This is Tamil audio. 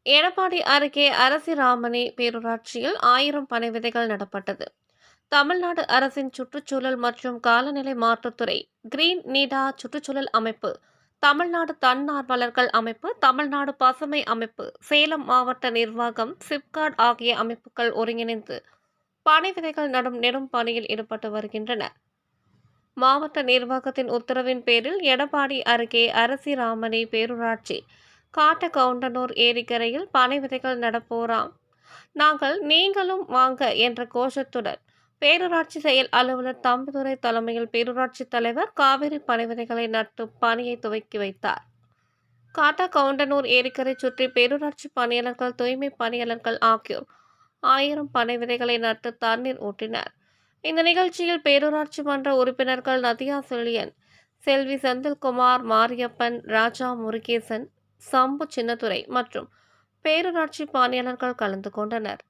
எடப்பாடி அருகே அரசிராமணி பேரூராட்சியில் 1000 பனை விதைகள் நடப்பட்டது. தமிழ்நாடு அரசின் சுற்றுச்சூழல் மற்றும் காலநிலை மாற்றத்துறை, கிரீன் நீடா சுற்றுச்சூழல் அமைப்பு, தமிழ்நாடு தன்னார்வலர்கள் அமைப்பு, தமிழ்நாடு பசுமை அமைப்பு, சேலம் மாவட்ட நிர்வாகம், சிப்காட் ஆகிய அமைப்புகள் ஒருங்கிணைந்து பனை விதைகள் நடும் பணியில் ஈடுபட்டு வருகின்றனர். மாவட்ட நிர்வாகத்தின் உத்தரவின் பேரில் எடப்பாடி அருகே அரசிராமணி பேரூராட்சி காட்டகவுண்டனூர் ஏரிக்கரையில் பனை விதைகள் நடப்போராம் நாங்கள் நீங்களும் வாங்க என்ற கோஷத்துடன் பேரூராட்சி செயல் அலுவலர் தம்பிதுரை தலைமையில் பேரூராட்சி தலைவர் காவிரி பனை விதைகளை நட்டு பணியை துவக்கி வைத்தார். காட்டகவுண்டனூர் ஏரிக்கரை சுற்றி பேரூராட்சி பணியாளர்கள், தூய்மை பணியாளர்கள் ஆகியோர் 1000 பனை விதைகளை நட்டு தண்ணீர் ஊற்றினர். இந்த நிகழ்ச்சியில் பேரூராட்சி மன்ற உறுப்பினர்கள் நதியா செழியன், செல்வி செந்தில்குமார், மாரியப்பன், ராஜா முருகேசன், சம்பு சின்னதுரை மற்றும் பேரூராட்சி பணியாளர்கள் கலந்து கொண்டனர்.